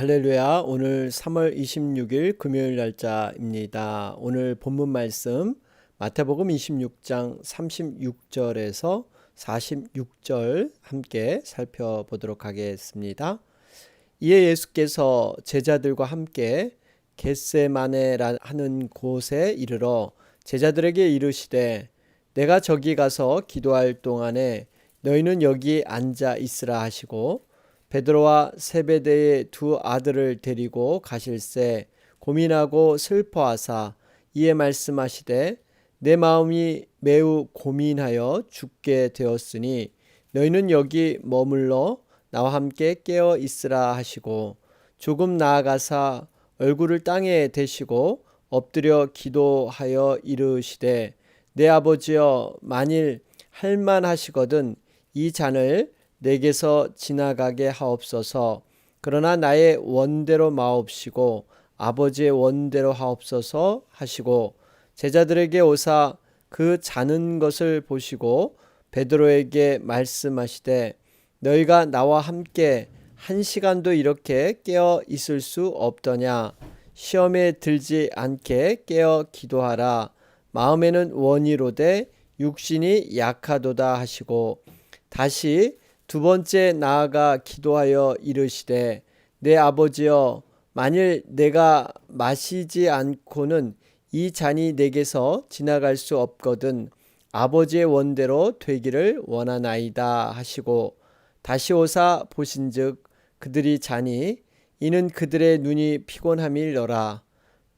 할렐루야. 오늘 3월 26일 금요일 날짜입니다. 오늘 본문 말씀 마태복음 26장 36절에서 46절 함께 살펴보도록 하겠습니다. 이에 예수께서 제자들과 함께 겟세마네라 하는 곳에 이르러 제자들에게 이르시되 내가 저기 가서 기도할 동안에 너희는 여기 앉아 있으라 하시고 베드로와 세베대의 두 아들을 데리고 가실새 고민하고 슬퍼하사 이에 말씀하시되 내 마음이 매우 고민하여 죽게 되었으니 너희는 여기 머물러 나와 함께 깨어 있으라 하시고 조금 나아가사 얼굴을 땅에 대시고 엎드려 기도하여 이르시되 내 아버지여 만일 할만하시거든 이 잔을 내게서 지나가게 하옵소서. 그러나 나의 원대로 마옵시고 아버지의 원대로 하옵소서 하시고 제자들에게 오사 그 자는 것을 보시고 베드로에게 말씀하시되 너희가 나와 함께 1시간도 이렇게 깨어 있을 수 없더냐. 시험에 들지 않게 깨어 기도하라. 마음에는 원이로되 육신이 약하도다 하시고 다시 두 번째 나아가 기도하여 이르시되 내 아버지여 만일 내가 마시지 않고는 이 잔이 내게서 지나갈 수 없거든 아버지의 원대로 되기를 원하나이다 하시고 다시 오사 보신즉 그들이 자니 이는 그들의 눈이 피곤함이러라.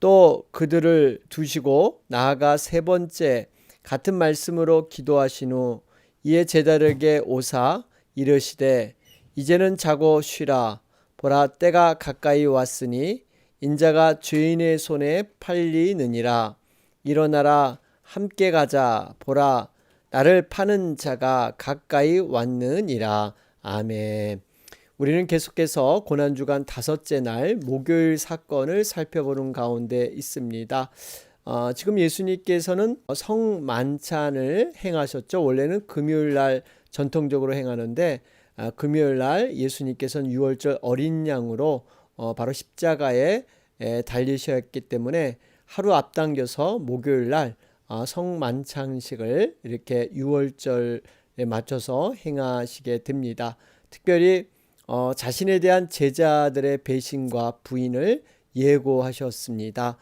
또 그들을 두시고 나아가 세 번째 같은 말씀으로 기도하신 후 이에 제자들에게 오사 이르시되 이제는 자고 쉬라. 보라 때가 가까이 왔으니 인자가 죄인의 손에 팔리느니라. 일어나라 함께 가자. 보라 나를 파는 자가 가까이 왔느니라. 아멘. 우리는 계속해서 고난주간 5째 날 목요일 사건을 살펴보는 가운데 있습니다. 지금 예수님께서는 성만찬을 행하셨죠. 원래는 금요일 날 전통적으로 행하는데 금요일 날 예수님께서는 유월절 어린 양으로 바로 십자가에 달리셨기 때문에 하루 앞당겨서 목요일 날 성만찬식을 이렇게 유월절에 맞춰서 행하시게 됩니다. 특별히 자신에 대한 제자들의 배신과 부인을 예고하셨습니다.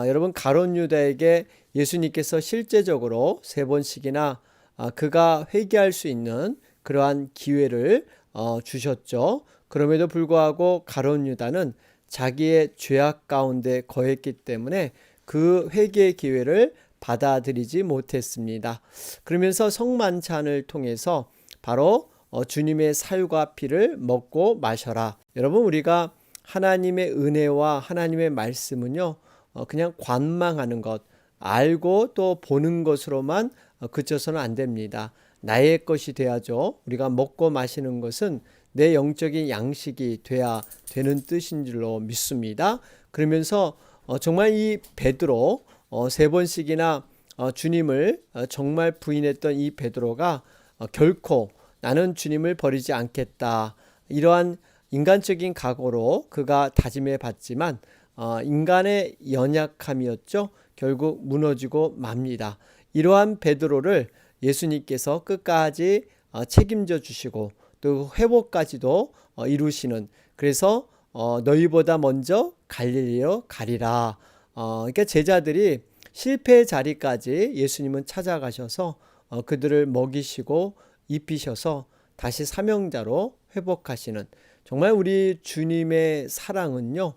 여러분 가룟 유다에게 예수님께서 실제적으로 3번씩이나 그가 회개할 수 있는 그러한 기회를 주셨죠. 그럼에도 불구하고 가룟 유다는 자기의 죄악 가운데 거했기 때문에 그 회개의 기회를 받아들이지 못했습니다. 그러면서 성만찬을 통해서 바로 주님의 살과 피를 먹고 마셔라. 여러분 우리가 하나님의 은혜와 하나님의 말씀은요 그냥 관망하는 것, 알고 또 보는 것으로만 그쳐서는 안 됩니다. 나의 것이 돼야죠. 우리가 먹고 마시는 것은 내 영적인 양식이 돼야 되는 뜻인 줄로 믿습니다. 그러면서 정말 이 베드로 3번씩이나 주님을 정말 부인했던 이 베드로가 결코 나는 주님을 버리지 않겠다. 이러한 인간적인 각오로 그가 다짐해 봤지만 인간의 연약함이었죠. 결국 무너지고 맙니다. 이러한 베드로를 예수님께서 끝까지 책임져 주시고 또 회복까지도 이루시는 그래서 너희보다 먼저 갈릴리로 가리라. 그러니까 제자들이 실패의 자리까지 예수님은 찾아가셔서 그들을 먹이시고 입히셔서 다시 사명자로 회복하시는 정말 우리 주님의 사랑은요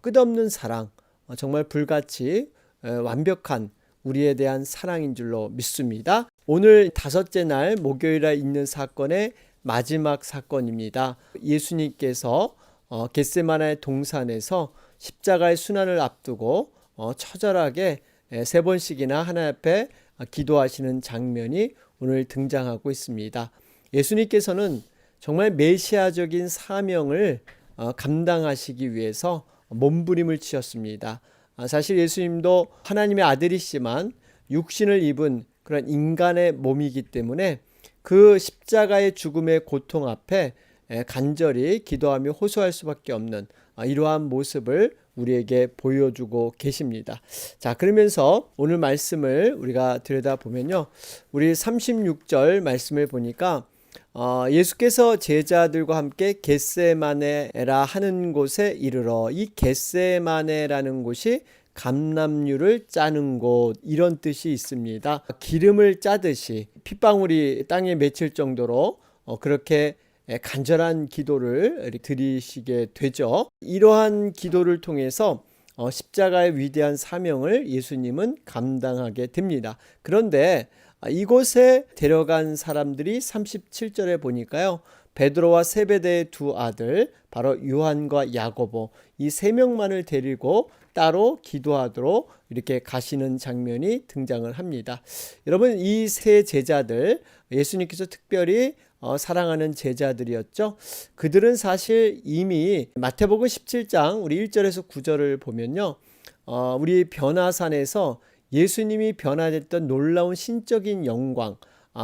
끝없는 사랑 정말 불같이 완벽한 우리에 대한 사랑인 줄로 믿습니다. 오늘 5째 날 목요일에 있는 사건의 마지막 사건입니다. 예수님께서 겟세마네 동산에서 십자가의 순환을 앞두고 처절하게 3번씩이나 하나님 앞에 기도하시는 장면이 오늘 등장하고 있습니다. 예수님께서는 정말 메시아적인 사명을 감당하시기 위해서 몸부림을 치셨습니다. 사실 예수님도 하나님의 아들이시지만 육신을 입은 그런 인간의 몸이기 때문에 그 십자가의 죽음의 고통 앞에 간절히 기도하며 호소할 수밖에 없는 이러한 모습을 우리에게 보여주고 계십니다. 자, 그러면서 오늘 말씀을 우리가 들여다보면요. 우리 36절 말씀을 보니까 예수께서 제자들과 함께 겟세마네라 하는 곳에 이르러, 이 겟세마네라는 곳이 감람류를 짜는 곳, 이런 뜻이 있습니다. 기름을 짜듯이 핏방울이 땅에 맺힐 정도로 그렇게 간절한 기도를 드리시게 되죠. 이러한 기도를 통해서 십자가의 위대한 사명을 예수님은 감당하게 됩니다. 그런데 이곳에 데려간 사람들이 37절에 보니까요, 베드로와 세베대의 두 아들, 바로 요한과 야고보, 이 세 명만을 데리고 따로 기도하도록 이렇게 가시는 장면이 등장을 합니다. 여러분, 이 세 제자들, 예수님께서 특별히 사랑하는 제자들이었죠. 그들은 사실 이미 마태복음 17장 우리 1절에서 9절을 보면요, 우리 변화산에서 예수님이 변화됐던 놀라운 신적인 영광,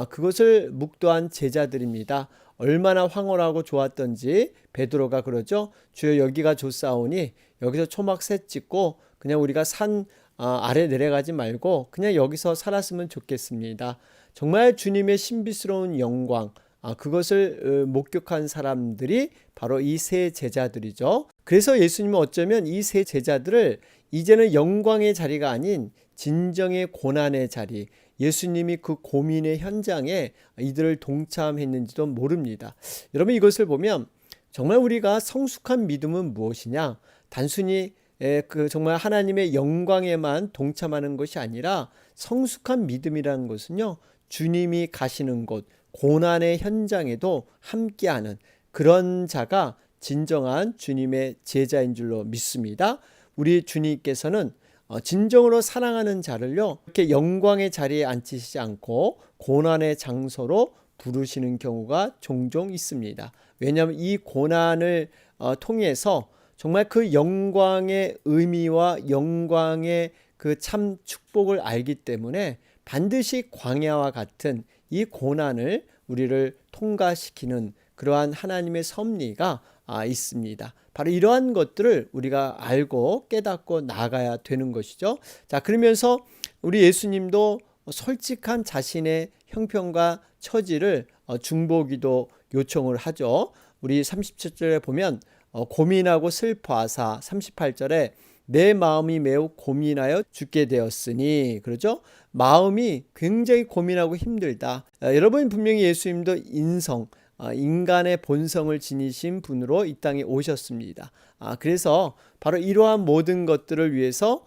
그것을 묵도한 제자들입니다. 얼마나 황홀하고 좋았던지 베드로가 그러죠. 주여, 여기가 좋사오니 여기서 초막 셋 짓고 그냥 우리가 산 아래 내려가지 말고 그냥 여기서 살았으면 좋겠습니다. 정말 주님의 신비스러운 영광, 그것을 목격한 사람들이 바로 이 세 제자들이죠. 그래서 예수님은 어쩌면 이 세 제자들을 이제는 영광의 자리가 아닌 진정의 고난의 자리, 예수님이 그 고민의 현장에 이들을 동참했는지도 모릅니다. 여러분, 이것을 보면 정말 우리가 성숙한 믿음은 무엇이냐? 단순히 정말 하나님의 영광에만 동참하는 것이 아니라, 성숙한 믿음이라는 것은요, 주님이 가시는 곳, 고난의 현장에도 함께하는 그런 자가 진정한 주님의 제자인 줄로 믿습니다. 우리 주님께서는 진정으로 사랑하는 자를요, 이렇게 영광의 자리에 앉히시지 않고 고난의 장소로 부르시는 경우가 종종 있습니다. 왜냐하면 이 고난을 통해서 정말 그 영광의 의미와 영광의 그 참 축복을 알기 때문에 반드시 광야와 같은 이 고난을 우리를 통과시키는 그러한 하나님의 섭리가 있습니다. 바로 이러한 것들을 우리가 알고 깨닫고 나가야 되는 것이죠. 자, 그러면서 우리 예수님도 솔직한 자신의 형편과 처지를 중보기도 요청을 하죠. 우리 37절에 보면 고민하고 슬퍼하사, 38절에 내 마음이 매우 고민하여 죽게 되었으니, 그러죠? 마음이 굉장히 고민하고 힘들다. 여러분, 분명히 예수님도 인간의 본성을 지니신 분으로 이 땅에 오셨습니다. 그래서 바로 이러한 모든 것들을 위해서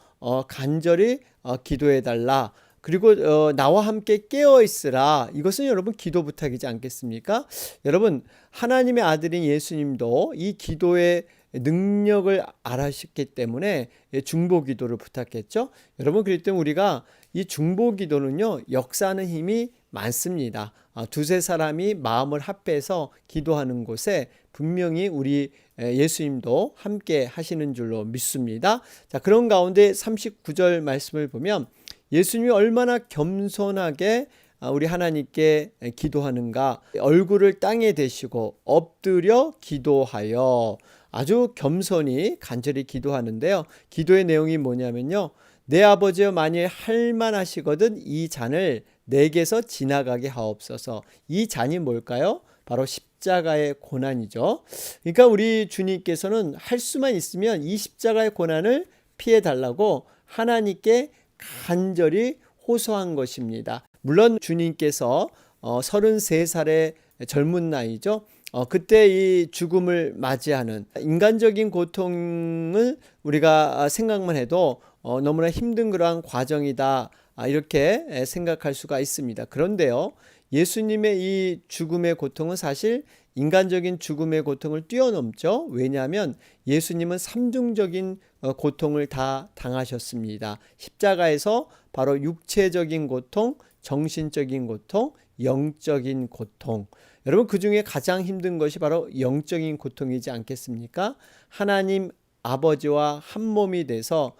간절히 기도해달라. 그리고 나와 함께 깨어있으라. 이것은 여러분 기도 부탁이지 않겠습니까? 여러분, 하나님의 아들인 예수님도 이 기도의 능력을 알았기 때문에 중보 기도를 부탁했죠. 여러분, 그렇기 때문에 우리가 이 중보 기도는요, 역사하는 힘이 많습니다. 두세 사람이 마음을 합해서 기도하는 곳에 분명히 우리 예수님도 함께 하시는 줄로 믿습니다. 자, 그런 가운데 39절 말씀을 보면 예수님이 얼마나 겸손하게 우리 하나님께 기도하는가. 얼굴을 땅에 대시고 엎드려 기도하여 아주 겸손히 간절히 기도하는데요. 기도의 내용이 뭐냐면요, 내 아버지여, 만일 할만하시거든 이 잔을 내게서 지나가게 하옵소서. 이 잔이 뭘까요? 바로 십자가의 고난이죠. 그러니까 우리 주님께서는 할 수만 있으면 이 십자가의 고난을 피해 달라고 하나님께 간절히 호소한 것입니다. 물론 주님께서 33살의 젊은 나이죠. 그때 이 죽음을 맞이하는 인간적인 고통을 우리가 생각만 해도 너무나 힘든 그러한 과정이다, 이렇게 생각할 수가 있습니다. 그런데요, 예수님의 이 죽음의 고통은 사실 인간적인 죽음의 고통을 뛰어넘죠. 왜냐하면 예수님은 삼중적인 고통을 다 당하셨습니다. 십자가에서 바로 육체적인 고통, 정신적인 고통, 영적인 고통. 여러분, 그 중에 가장 힘든 것이 바로 영적인 고통이지 않겠습니까? 하나님 아버지와 한 몸이 돼서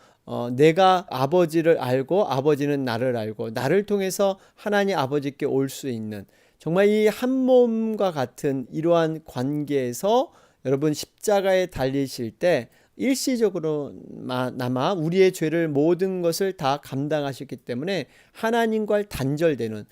내가 아버지를 알고 아버지는 나를 알고 나를 통해서 하나님 아버지께 올 수 있는, 정말 이 한 몸과 같은 이러한 관계에서 여러분 십자가에 달리실 때 일시적으로나마 우리의 죄를 모든 것을 다 감당하셨기 때문에 하나님과 단절되는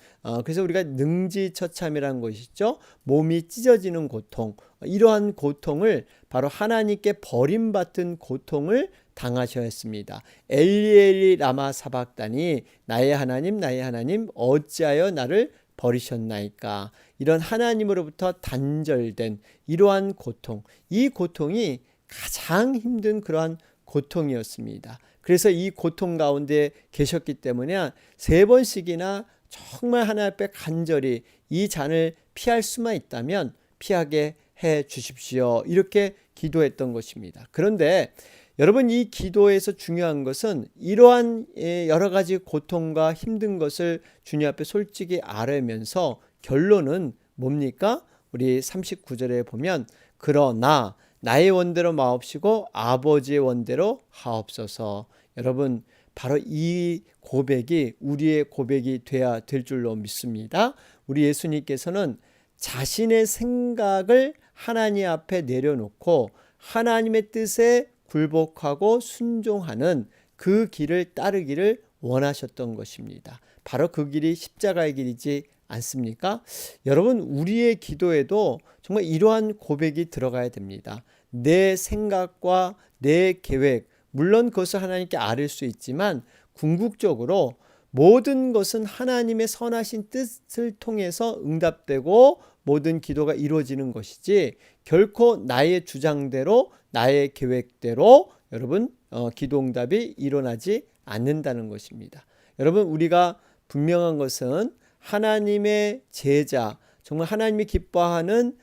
그래서 우리가 능지처참이라는 것이 있죠. 몸이 찢어지는 고통, 이러한 고통을 바로 하나님께 버림받은 고통을 당하셨습니다. 엘리 라마 사박다니 나의 하나님 어찌하여 나를 버리셨나이까. 이런 하나님으로부터 단절된 이러한 고통, 이 고통이 가장 힘든 그러한 고통이었습니다. 그래서 이 고통 가운데 계셨기 때문에 3번씩이나 정말 하나님 앞에 간절히 이 잔을 피할 수만 있다면 피하게 해 주십시오. 이렇게 기도했던 것입니다. 그런데 여러분, 이 기도에서 중요한 것은 이러한 여러 가지 고통과 힘든 것을 주님 앞에 솔직히 아뢰면서 결론은 뭡니까? 우리 39절에 보면 그러나 나의 원대로 마옵시고 아버지의 원대로 하옵소서. 여러분, 바로 이 고백이 우리의 고백이 돼야 될 줄로 믿습니다. 우리 예수님께서는 자신의 생각을 하나님 앞에 내려놓고 하나님의 뜻에 굴복하고 순종하는 그 길을 따르기를 원하셨던 것입니다. 바로 그 길이 십자가의 길이지 않습니까? 여러분, 우리의 기도에도 정말 이러한 고백이 들어가야 됩니다. 내 생각과 내 계획, 물론 그것을 하나님께 아뢰 수 있지만 궁극적으로 모든 것은 하나님의 선하신 뜻을 통해서 응답되고 모든 기도가 이루어지는 것이지 결코 나의 주장대로 나의 계획대로 여러분 기도 응답이 일어나지 않는다는 것입니다. 여러분, 우리가 분명한 것은 하나님의 제자, 정말 하나님이 기뻐하는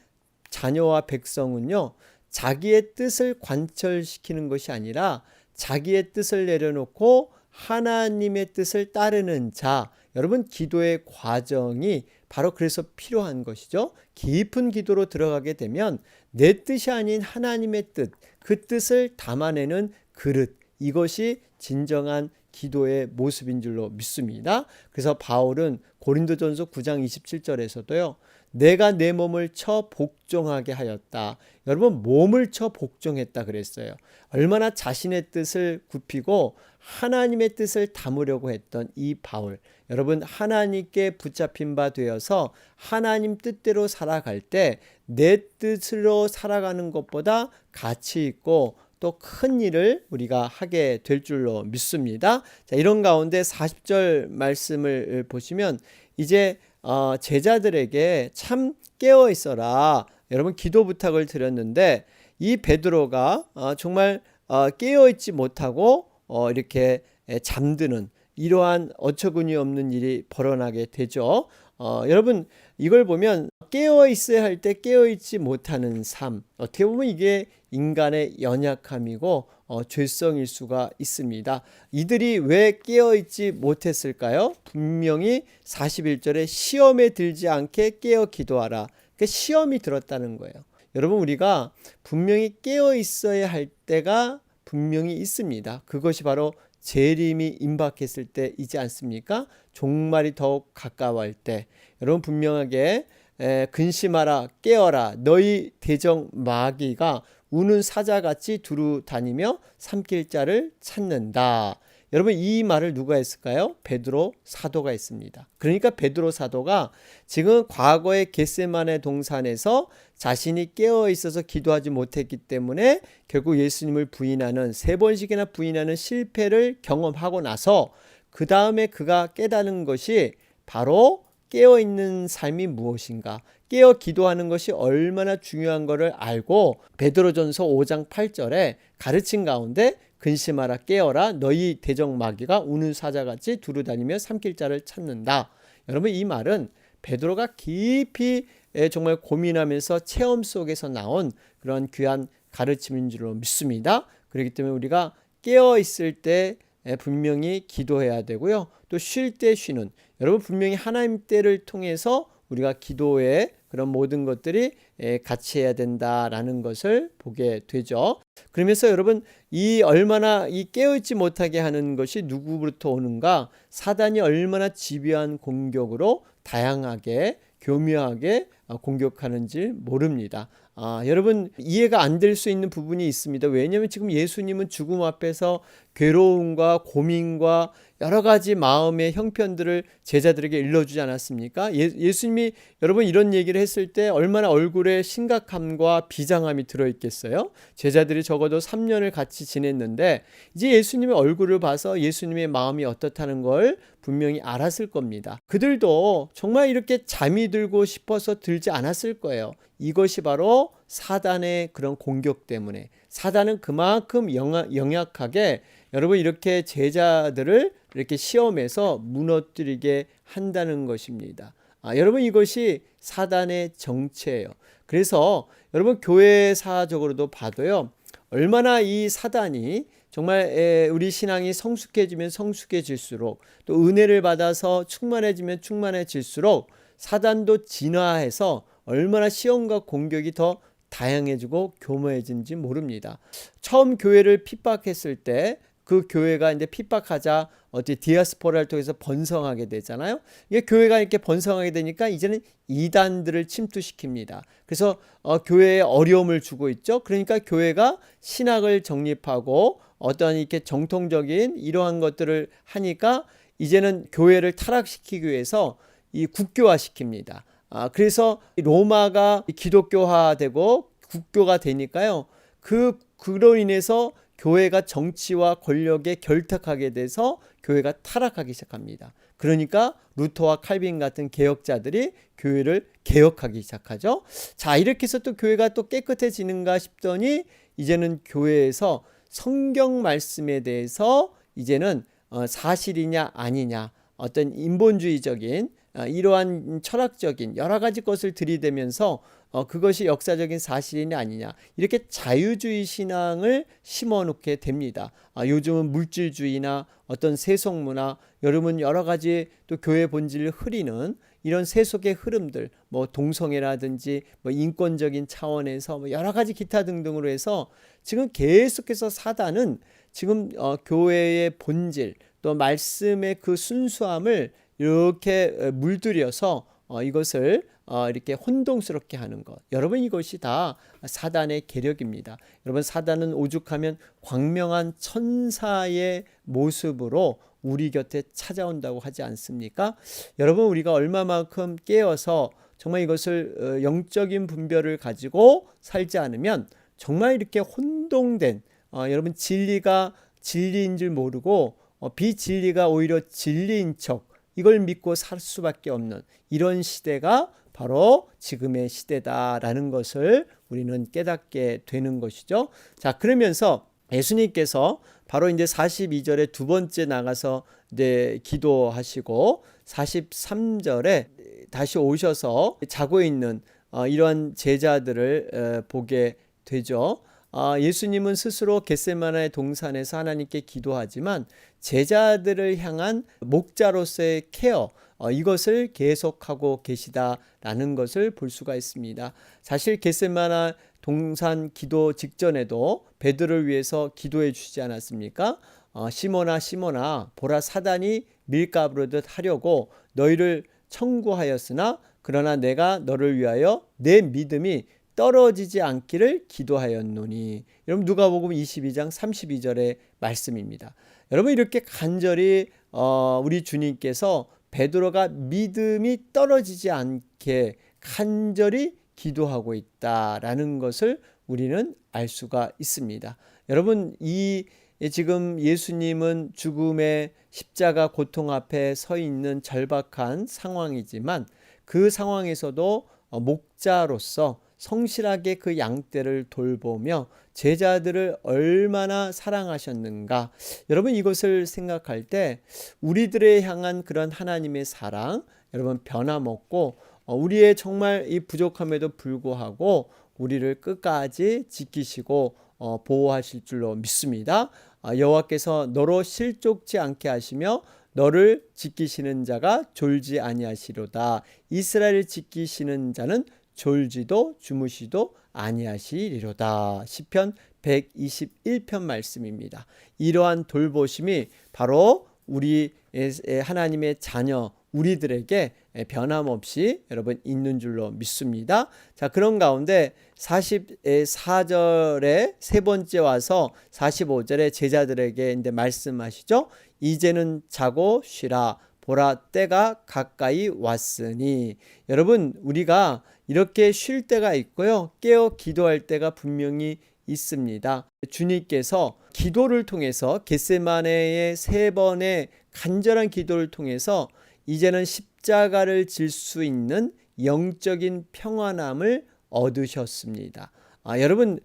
자녀와 백성은요, 자기의 뜻을 관철시키는 것이 아니라 자기의 뜻을 내려놓고 하나님의 뜻을 따르는 자, 여러분 기도의 과정이 바로 그래서 필요한 것이죠. 깊은 기도로 들어가게 되면 내 뜻이 아닌 하나님의 뜻, 그 뜻을 담아내는 그릇, 이것이 진정한 기도의 모습인 줄로 믿습니다. 그래서 바울은 고린도전서 9장 27절에서도요. 내가 내 몸을 쳐 복종하게 하였다. 여러분, 몸을 쳐 복종했다 그랬어요. 얼마나 자신의 뜻을 굽히고 하나님의 뜻을 담으려고 했던 이 바울. 여러분, 하나님께 붙잡힌 바 되어서 하나님 뜻대로 살아갈 때 내 뜻으로 살아가는 것보다 가치 있고 또 큰 일을 우리가 하게 될 줄로 믿습니다. 자, 이런 가운데 40절 말씀을 보시면 이제 제자들에게 참 깨어 있어라. 여러분, 기도 부탁을 드렸는데 이 베드로가 정말 깨어 있지 못하고 이렇게 잠드는 이러한 어처구니 없는 일이 벌어나게 되죠. 여러분, 이걸 보면 깨어 있어야 할 때 깨어 있지 못하는 삶, 어떻게 보면 이게 인간의 연약함이고 죄성일 수가 있습니다. 이들이 왜 깨어 있지 못했을까요? 분명히 41절에 시험에 들지 않게 깨어 기도하라. 그 시험이 들었다는 거예요. 여러분, 우리가 분명히 깨어 있어야 할 때가 분명히 있습니다. 그것이 바로 재림이 임박했을 때이지 않습니까? 종말이 더욱 가까워할 때, 여러분 분명하게 근심하라 깨어라 너희 대적 마귀가 우는 사자같이 두루 다니며 삼킬 자를 찾는다. 여러분, 이 말을 누가 했을까요? 베드로 사도가 했습니다. 그러니까 베드로 사도가 지금 과거의 겟세마네 동산에서 자신이 깨어 있어서 기도하지 못했기 때문에 결국 예수님을 부인하는 3번씩이나 부인하는 실패를 경험하고 나서 그 다음에 그가 깨닫는 것이 바로 깨어있는 삶이 무엇인가, 깨어 기도하는 것이 얼마나 중요한 것을 알고 베드로전서 5장 8절에 가르친 가운데 근심하라 깨어라 너희 대적 마귀가 우는 사자같이 두루다니며 삼킬 자를 찾는다. 여러분, 이 말은 베드로가 깊이 정말 고민하면서 체험 속에서 나온 그런 귀한 가르침인 줄로 믿습니다. 그렇기 때문에 우리가 깨어 있을 때 분명히 기도해야 되고요. 또 쉴 때 쉬는, 여러분 분명히 하나님 때를 통해서 우리가 기도의 그런 모든 것들이 같이 해야 된다라는 것을 보게 되죠. 그러면서 여러분, 이 얼마나 이 깨어있지 못하게 하는 것이 누구부터 오는가? 사단이 얼마나 집요한 공격으로 다양하게 교묘하게 공격하는지 모릅니다. 여러분 이해가 안 될 수 있는 부분이 있습니다. 왜냐하면 지금 예수님은 죽음 앞에서 괴로움과 고민과 여러 가지 마음의 형편들을 제자들에게 일러주지 않았습니까? 예수님이 여러분 이런 얘기를 했을 때 얼마나 얼굴에 심각함과 비장함이 들어있겠어요? 제자들이 적어도 3년을 같이 지냈는데 이제 예수님의 얼굴을 봐서 예수님의 마음이 어떻다는 걸 분명히 알았을 겁니다. 그들도 정말 이렇게 잠이 들고 싶어서 들지 않았을 거예요. 이것이 바로 사단의 그런 공격 때문에, 사단은 그만큼 영약하게 여러분 이렇게 제자들을 이렇게 시험에서 무너뜨리게 한다는 것입니다. 여러분 이것이 사단의 정체예요. 그래서 여러분 교회사적으로도 봐도요, 얼마나 이 사단이 정말 우리 신앙이 성숙해지면 성숙해질수록 또 은혜를 받아서 충만해지면 충만해질수록 사단도 진화해서 얼마나 시험과 공격이 더 다양해지고 교묘해진지 모릅니다. 처음 교회를 핍박했을 때 그 교회가 이제 핍박하자 어떻게 디아스포라를 통해서 번성하게 되잖아요. 이게 교회가 이렇게 번성하게 되니까 이제는 이단들을 침투시킵니다. 그래서 교회에 어려움을 주고 있죠. 그러니까 교회가 신학을 정립하고 어떤 이렇게 정통적인 이러한 것들을 하니까 이제는 교회를 타락시키기 위해서 이 국교화시킵니다. 그래서 로마가 기독교화되고 국교가 되니까요. 그로 인해서 교회가 정치와 권력에 결탁하게 돼서 교회가 타락하기 시작합니다. 그러니까 루터와 칼빈 같은 개혁자들이 교회를 개혁하기 시작하죠. 자, 이렇게 해서 또 교회가 또 깨끗해지는가 싶더니 이제는 교회에서 성경 말씀에 대해서 이제는 사실이냐 아니냐, 어떤 인본주의적인 이러한 철학적인 여러 가지 것을 들이대면서 그것이 역사적인 사실이냐 아니냐, 이렇게 자유주의 신앙을 심어놓게 됩니다. 요즘은 물질주의나 어떤 세속문화, 여러분 여러 가지 또 교회 본질을 흐리는 이런 세속의 흐름들, 뭐 동성애라든지 뭐 인권적인 차원에서 뭐 여러 가지 기타 등등으로 해서 지금 계속해서 사단은 지금 교회의 본질 또 말씀의 그 순수함을 이렇게 물들여서 이것을 이렇게 혼동스럽게 하는 것. 여러분 이것이 다 사단의 계략입니다. 여러분 사단은 오죽하면 광명한 천사의 모습으로 우리 곁에 찾아온다고 하지 않습니까? 여러분 우리가 얼마만큼 깨어서 정말 이것을 영적인 분별을 가지고 살지 않으면 정말 이렇게 혼동된 여러분 진리가 진리인 줄 모르고 비진리가 오히려 진리인 척 이걸 믿고 살 수밖에 없는 이런 시대가 바로 지금의 시대다라는 것을 우리는 깨닫게 되는 것이죠. 자, 그러면서 예수님께서 바로 이제 42절에 두 번째 나가서 이제 기도하시고 43절에 다시 오셔서 자고 있는 이러한 제자들을 보게 되죠. 예수님은 스스로 겟세마네 동산에서 하나님께 기도하지만 제자들을 향한 목자로서의 케어, 이것을 계속하고 계시다라는 것을 볼 수가 있습니다. 사실 겟세마네 동산 기도 직전에도 베드로를 위해서 기도해 주시지 않았습니까? 시몬아 시몬아 보라 사단이 밀가부르듯 하려고 너희를 청구하였으나 그러나 내가 너를 위하여 내 믿음이 떨어지지 않기를 기도하였노니. 여러분 누가복음 22장 32절의 말씀입니다. 여러분 이렇게 간절히 우리 주님께서 베드로가 믿음이 떨어지지 않게 간절히 기도하고 있다라는 것을 우리는 알 수가 있습니다. 여러분 지금 예수님은 죽음의 십자가 고통 앞에 서 있는 절박한 상황이지만 그 상황에서도 목자로서 성실하게 그 양떼를 돌보며 제자들을 얼마나 사랑하셨는가. 여러분 이것을 생각할 때 우리들의 향한 그런 하나님의 사랑 여러분 변함없고 우리의 정말 이 부족함에도 불구하고 우리를 끝까지 지키시고 보호하실 줄로 믿습니다. 여호와께서 너로 실족지 않게 하시며 너를 지키시는 자가 졸지 아니하시로다. 이스라엘을 지키시는 자는 졸지도 주무시도 아니하시리로다. 시편 121편 말씀입니다. 이러한 돌보심이 바로 우리 하나님의 자녀 우리들에게 변함없이 여러분 있는 줄로 믿습니다. 자, 그런 가운데 44절에 세 번째 와서 45절에 제자들에게 이제 말씀하시죠. 이제는 자고 쉬라. 보라, 때가 가까이 왔으니. 여러분, 우리가 이렇게 쉴 때가 있고요, 깨어 기도할 때가 분명히 있습니다. 주님께서 기도를 통해서 겟세마네의 3번의 간절한 기도를 통해서 이제는 십자가를 질 수 있는 영적인 평안함을 얻으셨습니다. 여러분,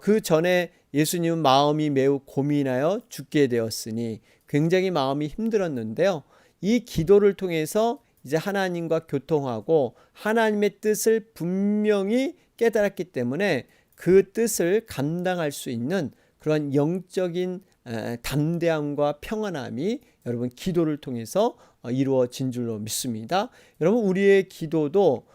그 전에 예수님은 마음이 매우 고민하여 죽게 되었으니 굉장히 마음이 힘들었는데요, 이 기도를 통해서 이제 하나님과 교통하고 하나님의 뜻을 분명히 깨달았기 때문에 그 뜻을 감당할 수 있는 그런 영적인 담대함과 평안함이 여러분 기도를 통해서 이루어진 줄로 믿습니다. 여러분, 우리의 기도도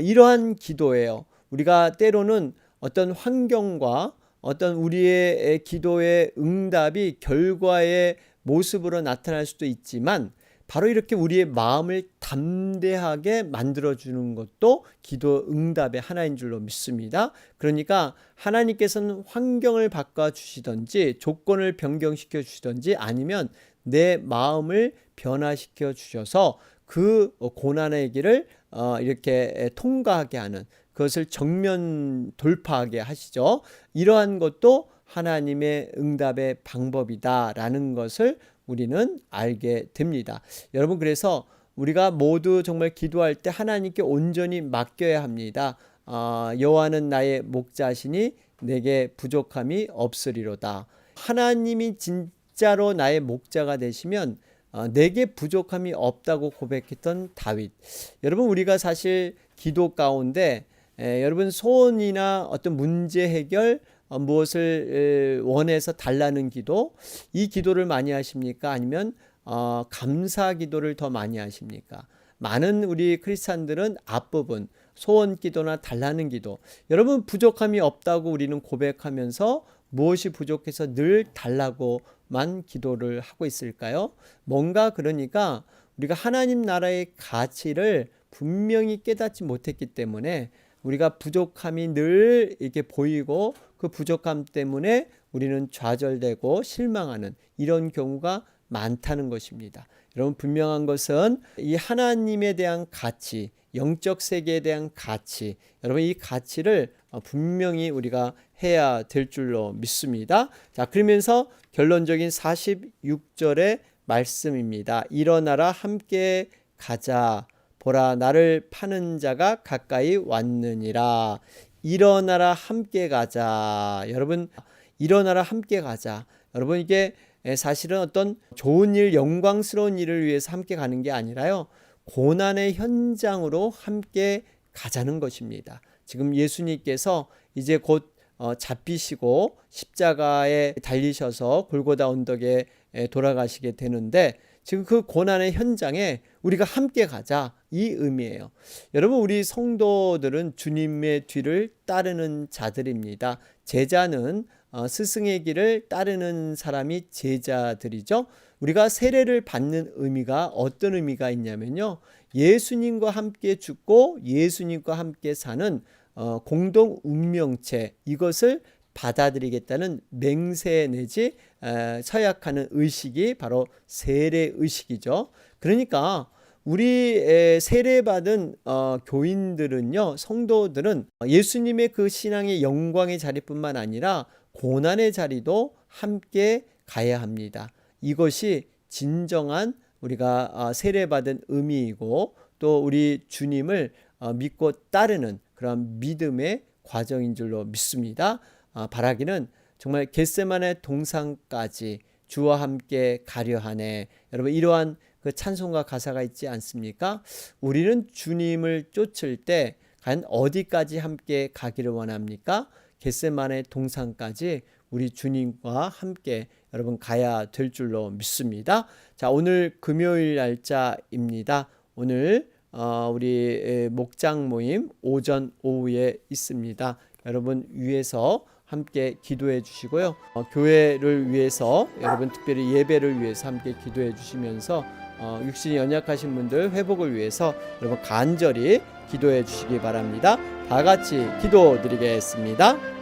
이러한 기도예요. 우리가 때로는 어떤 환경과 어떤 우리의 기도의 응답이 결과의 모습으로 나타날 수도 있지만, 바로 이렇게 우리의 마음을 담대하게 만들어주는 것도 기도 응답의 하나인 줄로 믿습니다. 그러니까 하나님께서는 환경을 바꿔주시든지 조건을 변경시켜 주시든지 아니면 내 마음을 변화시켜 주셔서 그 고난의 길을 이렇게 통과하게 하는, 그것을 정면 돌파하게 하시죠. 이러한 것도 하나님의 응답의 방법이다라는 것을 우리는 알게 됩니다. 여러분, 그래서 우리가 모두 정말 기도할 때 하나님께 온전히 맡겨야 합니다. 여호와는 나의 목자시니 내게 부족함이 없으리로다. 하나님이 진짜로 나의 목자가 되시면 내게 부족함이 없다고 고백했던 다윗. 여러분, 우리가 사실 기도 가운데 여러분 소원이나 어떤 문제 해결, 무엇을 원해서 달라는 기도, 이 기도를 많이 하십니까? 아니면 감사 기도를 더 많이 하십니까? 많은 우리 크리스찬들은 앞부분 소원 기도나 달라는 기도, 여러분 부족함이 없다고 우리는 고백하면서 무엇이 부족해서 늘 달라고만 기도를 하고 있을까요? 뭔가 그러니까 우리가 하나님 나라의 가치를 분명히 깨닫지 못했기 때문에 우리가 부족함이 늘 이렇게 보이고 그 부족함 때문에 우리는 좌절되고 실망하는 이런 경우가 많다는 것입니다. 여러분, 분명한 것은 이 하나님에 대한 가치, 영적 세계에 대한 가치, 여러분 이 가치를 분명히 우리가 해야 될 줄로 믿습니다. 자, 그러면서 결론적인 46절의 말씀입니다. 일어나라, 함께 가자. 보라, 나를 파는 자가 가까이 왔느니라. 일어나라, 함께 가자. 여러분, 일어나라, 함께 가자. 여러분, 이게 사실은 어떤 좋은 일, 영광스러운 일을 위해서 함께 가는 게 아니라요, 고난의 현장으로 함께 가자는 것입니다. 지금 예수님께서 이제 곧 잡히시고 십자가에 달리셔서 골고다 언덕에 돌아가시게 되는데, 지금 그 고난의 현장에 우리가 함께 가자, 이 의미예요. 여러분, 우리 성도들은 주님의 뒤를 따르는 자들입니다. 제자는 스승의 길을 따르는 사람이 제자들이죠. 우리가 세례를 받는 의미가 어떤 의미가 있냐면요, 예수님과 함께 죽고 예수님과 함께 사는 공동 운명체, 이것을 받아들이겠다는 맹세 내지 서약하는 의식이 바로 세례 의식이죠. 그러니까 우리 세례받은 교인들은요, 성도들은 예수님의 그 신앙의 영광의 자리뿐만 아니라 고난의 자리도 함께 가야 합니다. 이것이 진정한 우리가 세례받은 의미이고, 또 우리 주님을 믿고 따르는 그런 믿음의 과정인 줄로 믿습니다. 바라기는 정말 겟세마네 동산까지 주와 함께 가려 하네. 여러분, 이러한 그 찬송가 가사가 있지 않습니까? 우리는 주님을 쫓을 때 과연 어디까지 함께 가기를 원합니까? 겟세마네 동산까지 우리 주님과 함께 여러분 가야 될 줄로 믿습니다. 자, 오늘 금요일 날짜입니다. 오늘 우리 목장 모임 오전 오후에 있습니다. 여러분 위에서 함께 기도해 주시고요. 교회를 위해서 여러분 특별히 예배를 위해서 함께 기도해 주시면서 육신이 연약하신 분들 회복을 위해서 여러분 간절히 기도해 주시기 바랍니다. 다 같이 기도드리겠습니다.